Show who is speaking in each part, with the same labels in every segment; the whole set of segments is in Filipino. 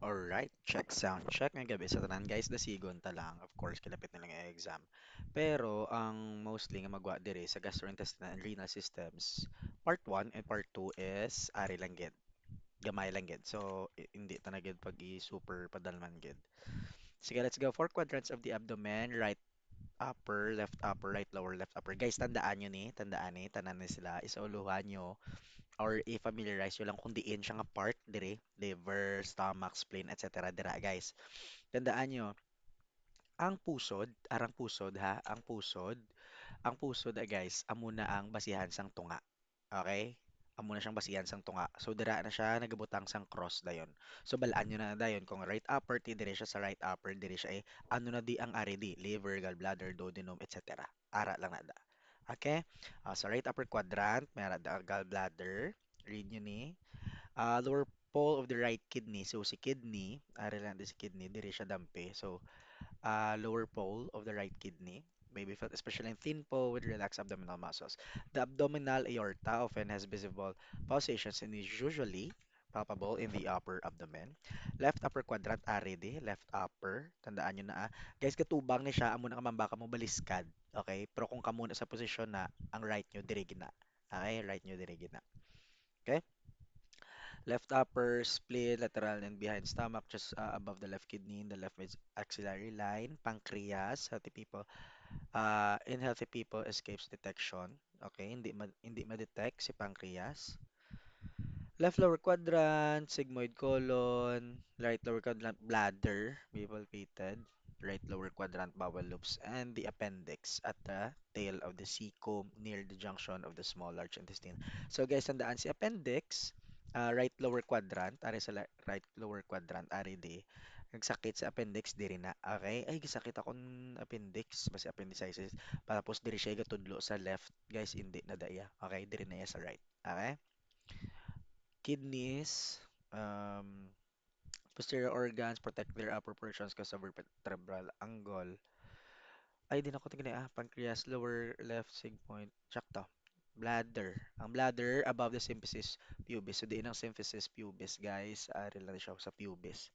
Speaker 1: Alright, check sound check ngayong gabi sa tanan guys, dasigon ta lang. Of course, kalapit na lang ang exam. Pero ang mostly nga magwa diri sa gastrointestinal and renal systems, part 1 and part 2 is ari lang gid. Gamay lang gid. So hindi ta na gid pag i-super padalman gid. Sige, let's go. Four quadrants of the abdomen, right upper, right lower, left upper. Guys, tandaan ni, tanan ni sila. Isauluhan nyo or i-familiarize nyo lang kung diin siya nga part dire, liver, stomach, spleen, etc. Dira, guys. Tandaan nyo, ang pusod, guys, amo na ang basihan sang tunga. Okay? Amo na siyang basihan sang tunga. So, dira na siya nagabutang sang cross dayon. So, balaan nyo na dayon. Kung right upper, ti dire siya sa right upper, dire siya ano na di ang ari di, liver, gallbladder, duodenum, etc. Ara lang na da. Okay? Sa right upper quadrant, may ara da gallbladder. Read nyo ni. Lower pole of the right kidney. So, si kidney, ari lang di si kidney, dire siya dampe. So, lower pole of the right kidney may be felt especially in thin pole with relaxed abdominal muscles. The abdominal aorta often has visible pulsations and is usually palpable in the upper abdomen. Left upper quadrant, aridi, left upper. Tandaan nyo na Guys, katubang ni siya, amo na kamambaka mo baliskad. Okay? Pero kung kamo na sa posisyon na, ang right nyo, diri gina. Okay? Right nyo, diri gina. Okay? Left upper, spleen, lateral, and behind stomach, just above the left kidney, in the left mid axillary line. Pancreas, healthy people. In healthy people, escapes detection. Okay, hindi ma-detect si pancreas. Left lower quadrant, sigmoid colon, right lower quadrant, bladder, be palpated, right lower quadrant, bowel loops, and the appendix at the tail of the cecum near the junction of the small large intestine. So guys, tandaan si appendix, right lower quadrant, ari sa right lower quadrant, ari di. Nagsakit sa appendix, diri na. Okay? Ay, gisakit akong appendix, basta appendicitis. Tapos diri siya igatudlo sa left. Guys, hindi na daya. Okay? Diri na iya sa right. Okay? Kidneys, posterior organs protect their upper portions because of vertebral angle. Ay, di na ko tingnan pancreas, lower left sigmoid. Sakto. Bladder. Ang bladder above the symphysis pubis. So, di ang symphysis pubis, guys. Ari lang siya sa pubis.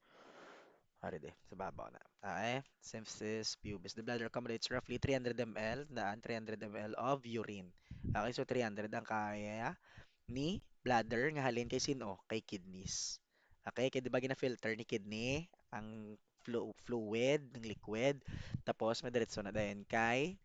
Speaker 1: Ari di, sa babaw na. Okay? Symphysis pubis. The bladder accommodates roughly 300 ml, 300 ml of urine. Okay, so 300 ang kaya ni bladder nga halin kay sino? Kay kidneys. Okay, kay di ba gina-filter ni kidney ang fluid, ng liquid. Tapos madiretso na dayon kay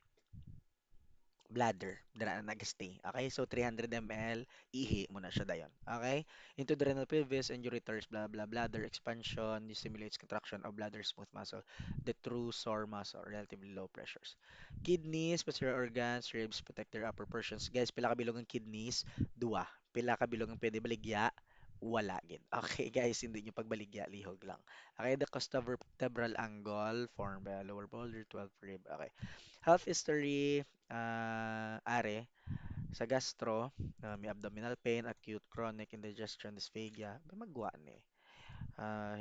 Speaker 1: bladder. Dira na nag-stay. Okay, so 300 ml, ihi mo na siya dayon. Okay? Into the renal pelvis and ureters, blah blah bladder expansion, stimulates contraction of bladder smooth muscle, the true sore muscle, relatively low pressures. Kidneys, posterior organs, ribs, protect their upper portions. Guys, pila ka bilog ang kidneys? Dua. Pila ka bilog ang pwede baligya? Wala gid. Okay, guys, hindi nyo pagbaligya, lihog lang. Okay, the costovertebral angle formed by a lower boulder, 12 rib. Okay. Health history, are, sa gastro, may abdominal pain, acute chronic indigestion, dysphagia, may magwa ni.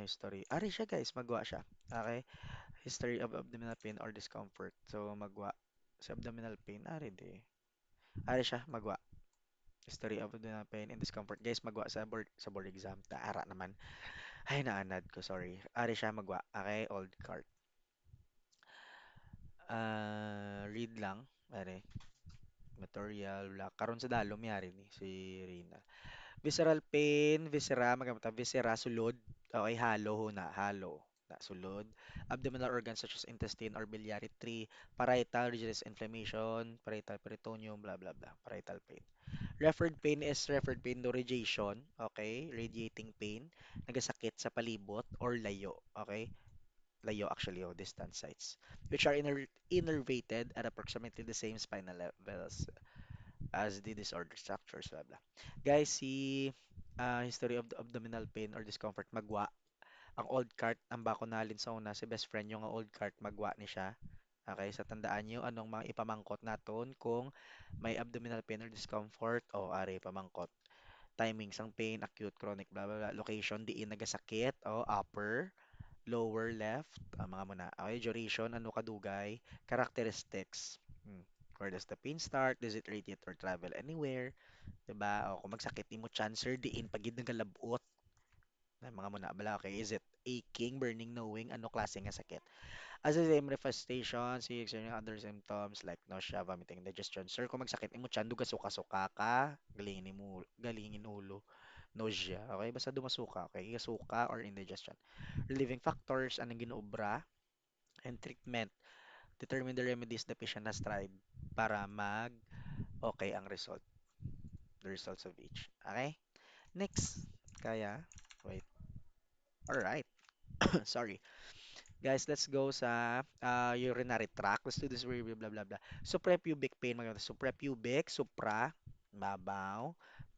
Speaker 1: History. Ari siya guys, magwa siya. Okay? History of abdominal pain or discomfort. So, magwa. Sa abdominal pain, ari di. Ari siya, magwa. History of abdominal pain and discomfort. Guys, magwa sa board exam. Taara naman. Ay, naanad ko, sorry. Ari siya, magwa. Okay? Old card. Read lang. Ari. Material, black. Karon sa dalom yari ni si Rina. Visceral pain, viscera, sulod. Okay, halo ho na, halo. Na, sulod. Abdominal organs such as intestine or biliary tree, parietal, regions inflammation, parietal peritoneum, blah, blah, blah. Parietal pain. Referred pain is referred pain no radiation, okay? Radiating pain, nagasakit sa palibot or layo, okay? Layo actually, o distant sites, which are innervated at approximately the same spinal levels as the disorder structures, blah, blah. Guys, si history of the abdominal pain or discomfort, magwa. Ang old cart, ang bako nalin sa una, si best friend yung ang old cart, magwa ni siya. Okay, sa tandaan nyo, anong mga ipamangkot naton kung may abdominal pain or discomfort, o are pamangkot. Timing sang pain, acute, chronic, blah, blah, blah. Location, diin nagasakit, o upper, lower left, mga muna. Okay, duration, ano kadugay, characteristics. Where does the pain start? Does it radiate or travel anywhere? 'Di ba? O kung magsakit nimo cancer diin pagid nagalabot. Mga muna bala, okay. Is it aching, burning, knowing, ano klase nga sakit? As the same manifestation, see experiencing other symptoms like nausea, vomiting, indigestion. Sir, kung magsakit imo tiyan, duga suka-suka ka, galingin ulo, nausea, okay? Basta dumasuka, okay? Suka or indigestion. Relieving factors, anong ginuobra, and treatment. Determine the remedies the patient has tried para okay ang the results of each. Okay? Next. Kaya, wait. Alright. Sorry. Guys, let's go sa urinary tract. Let's do this review, blah, blah, blah. Suprapubic pain, mga suprapubic, supra, babaw,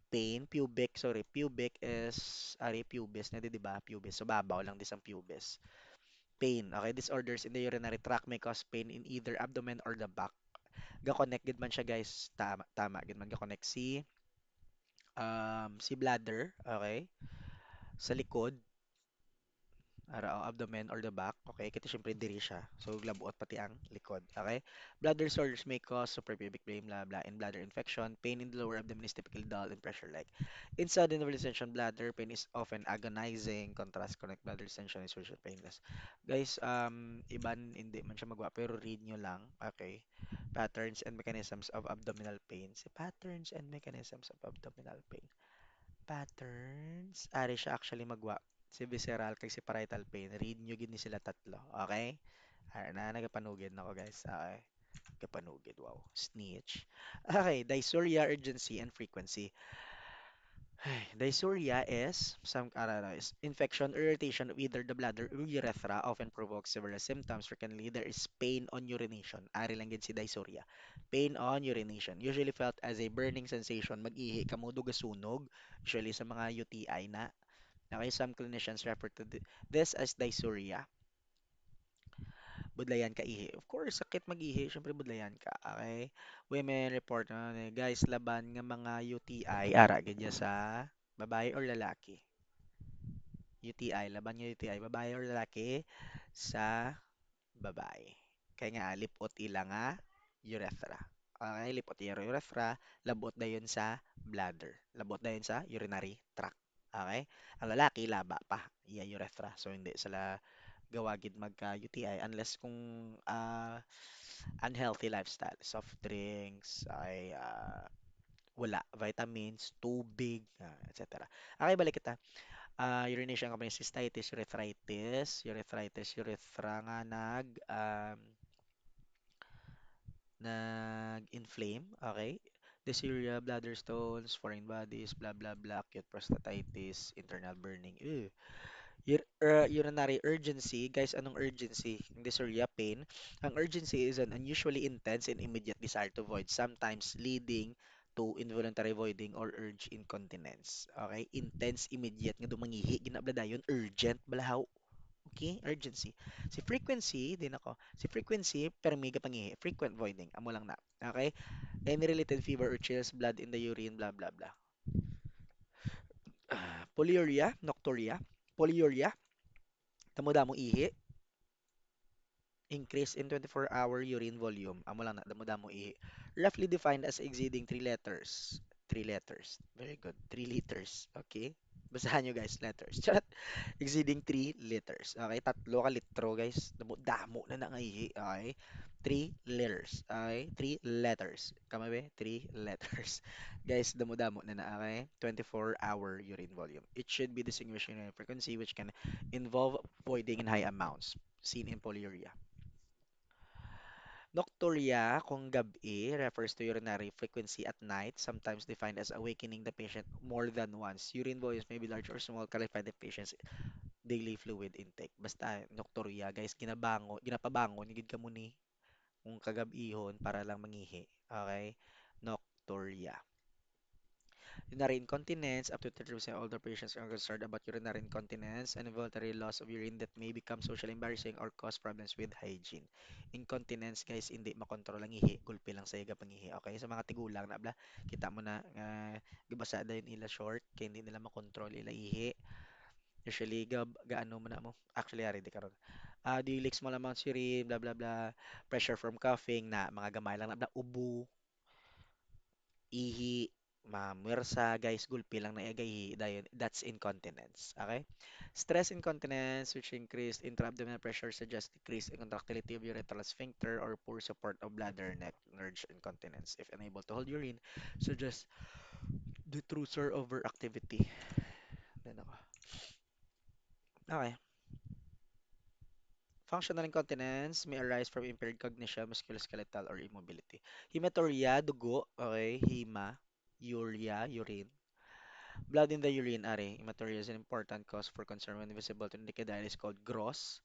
Speaker 1: pain, pubic, sorry, pubic is, pubis, na di ba? Pubis. So, babaw lang dis ang pubis. Pain, okay? Disorders in the urinary tract may cause pain in either abdomen or the back. Ga-connect, gid man siya, guys. Tama, tama, gid man ga-connect si bladder, okay? Sa likod, ara o abdomen or the back, okay? Kita syempre diri siya. So glabuot pati ang likod, okay? Bladder disorders may cause suprapubic pain, blah blah, and bladder infection. Pain in the lower abdomen is typically dull and pressure like. In sudden distension bladder, pain is often agonizing. Contrast chronic bladder distension is usually painless. Guys, iban hindi man siya magawa pero read nyo lang, okay? Patterns and mechanisms of abdominal pain. Si patterns and mechanisms of abdominal pain. Patterns. Ari siya actually magwa. Si visceral kay si parietal pain. Read nyo gini sila tatlo. Okay? Ari na, nagapanugid na ko guys. Okay. Kapanugid. Wow. Snitch. Okay. Dysuria, urgency, and frequency. Ay, dysuria is is infection or irritation of either the bladder or urethra often provokes several symptoms. Frequently, there is pain on urination. Ari lang gid si dysuria. Pain on urination. Usually felt as a burning sensation. Mag-ihi ka mo, sunog. Usually sa mga UTI na. Okay, some clinicians refer to this as dysuria. Budlayan ka ihi. Of course, sakit mag-ihi. Syempre, budlayan ka. Okay? Women report na, guys, laban nga mga UTI. Ara, ganyan sa babae or lalaki. UTI, laban nga UTI. Babae or lalaki sa babae. Kaya nga, lipot ila nga urethra. Okay, lipot ila urethra, labot na yun sa bladder. Labot na yun sa urinary tract. Okay? Ang lalaki, laba pa. Iya urethra. So, hindi sila gawagid magka-UTI unless kung unhealthy lifestyle, soft drinks, ay wala, vitamins, tubig, etc. Okay, balik kita. Urination kami cystitis, urethra nga nag-inflame, okay? Dysuria, bladder stones, foreign bodies, blah blah blah, acute prostatitis, internal burning. Ew. Urinary urgency, guys, anong urgency? Hindi dysuria, pain. Ang urgency is an unusually intense and immediate desire to void, sometimes leading to involuntary voiding or urge incontinence. Okay? Intense, immediate, nga dumangihi, ginabladayon, urgent, balahaw. Okay? Urgency. Si frequency, din ako. Si frequency, permiga pangihi. Frequent voiding. Amo lang na. Okay? Any related fever or chills, blood in the urine, blah, blah, blah. Polyuria, nocturia. Polyuria, tamo-damo ihi, increase in 24-hour urine volume. Amo lang na, damo-damo ihi. Roughly defined as exceeding 3 letters. 3 letters. Very good. 3 liters. Okay? Basahan nyo guys, letters. Charot. Exceeding 3 liters. Okay? Tatlo ka litro guys. Damo na nga ihi. Okay? 3 liters. Okay? 3 letters. Kama be? 3 letters. Guys, damo-damo na. Okay? 24-hour urine volume. It should be distinguished in frequency which can involve voiding in high amounts seen in polyuria. Nocturia, kung gabi, refers to urinary frequency at night, sometimes defined as awakening the patient more than once. Urine volumes may be large or small, clarified the patient's daily fluid intake. Basta, nocturia, guys, ginapabangon, gid ka mo ni kung kagabihon para lang mangihi. Okay? Nocturia. Urinary incontinence. Up to 30% of older patients are concerned about urinary incontinence and involuntary loss of urine that may become socially embarrassing or cause problems with hygiene. Incontinence, guys, hindi makontrol ang ihi. Gulpi lang sa iga pangihi. Okay? Sa mga tigulang na bla, kita mo na gabasa da yun ila short kaya hindi nila makontrol ila ihi. Usually, gaano mo na mo. Actually, ari di karon. Do you leak small amounts urine, blah blah blah. Pressure from coughing na mga gamay lang na bla, ubo, ihi, Mamuwersa, guys, gulpi lang na igay, dayon, that's incontinence. Okay? Stress incontinence, which increased intra-abdominal pressure, suggests decrease in contractility of urethral sphincter or poor support of bladder neck. Urge incontinence. If unable to hold urine, suggests detrusor overactivity. Then ako. Okay. Functional incontinence may arise from impaired cognition, musculoskeletal, or immobility. Hematuria, dugo. Okay. Hema. Urea, urine. Blood in the urine, are. Hematuria is an important cause for concern when visible to the naked eye. It is called gross.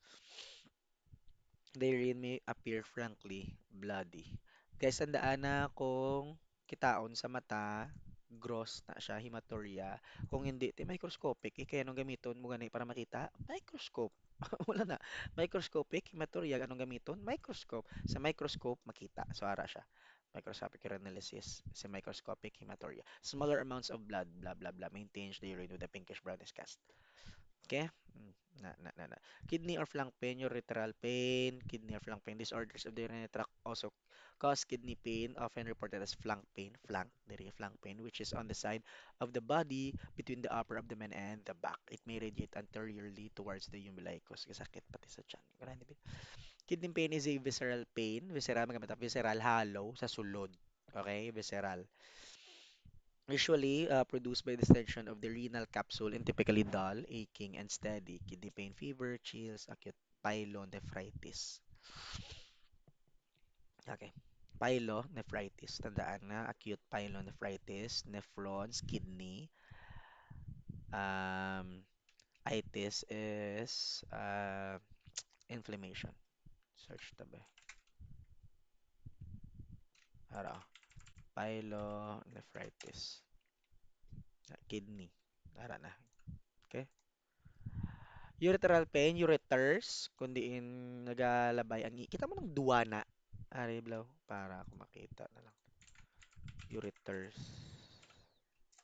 Speaker 1: The urine may appear frankly bloody. Guys, tandaan na kung kitaon sa mata, gross na siya, hematuria. Kung hindi, microscopic. Kaya anong gamiton mo gani para makita? Microscope. Wala na. Microscopic, hematuria, anong gamiton? Microscope. Sa microscope, makita. So, ara siya. Microscopic urinalysis. Sa microscopic hematuria. Smaller amounts of blood, blah, blah, blah, maintains the urine with a pinkish brownish cast. Okay? Na. Kidney or flank pain, urethral pain, kidney or flank pain, disorders of the urinary tract also cause kidney pain, often reported as flank pain, which is on the side of the body between the upper abdomen and the back. It may radiate anteriorly towards the umbilicus. Kasakit pati sa tiyan. Ganun din. Kidney pain is a visceral pain. Visceral, magamit ang visceral, hollow, sa sulod. Okay? Visceral. Usually produced by distension of the renal capsule and typically dull, aching, and steady. Kidney pain, fever, chills, acute pyelonephritis. Okay. Pyelonephritis. Tandaan na, acute pyelonephritis, nephrons, kidney. Um, itis is inflammation. Search tabi. Ara. Pyelonephritis. Kidney. Ara na. Okay. Urethral pain, ureters, kundi in nagalabay ang kita mo ng duwana. Ari blaw, para ako makita na lang. Ureters.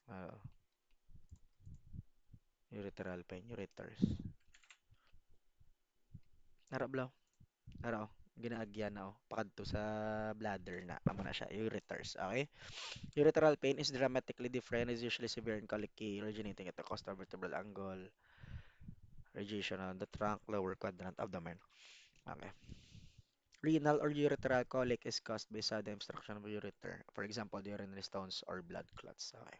Speaker 1: Uh, Urethral pain, ureters. Ara blaw, ara oh, ginaagyan na oh, pakadto sa bladder na. Amo na siya, ureters, okay? Urethral pain is dramatically different, is usually severe and colicky, originating at the costal vertebral angle, radiation on the trunk, lower quadrant of the mind. Okay. Renal or urethral colic is caused by sudden obstruction of ureter. For example, the urinary stones or blood clots. Okay.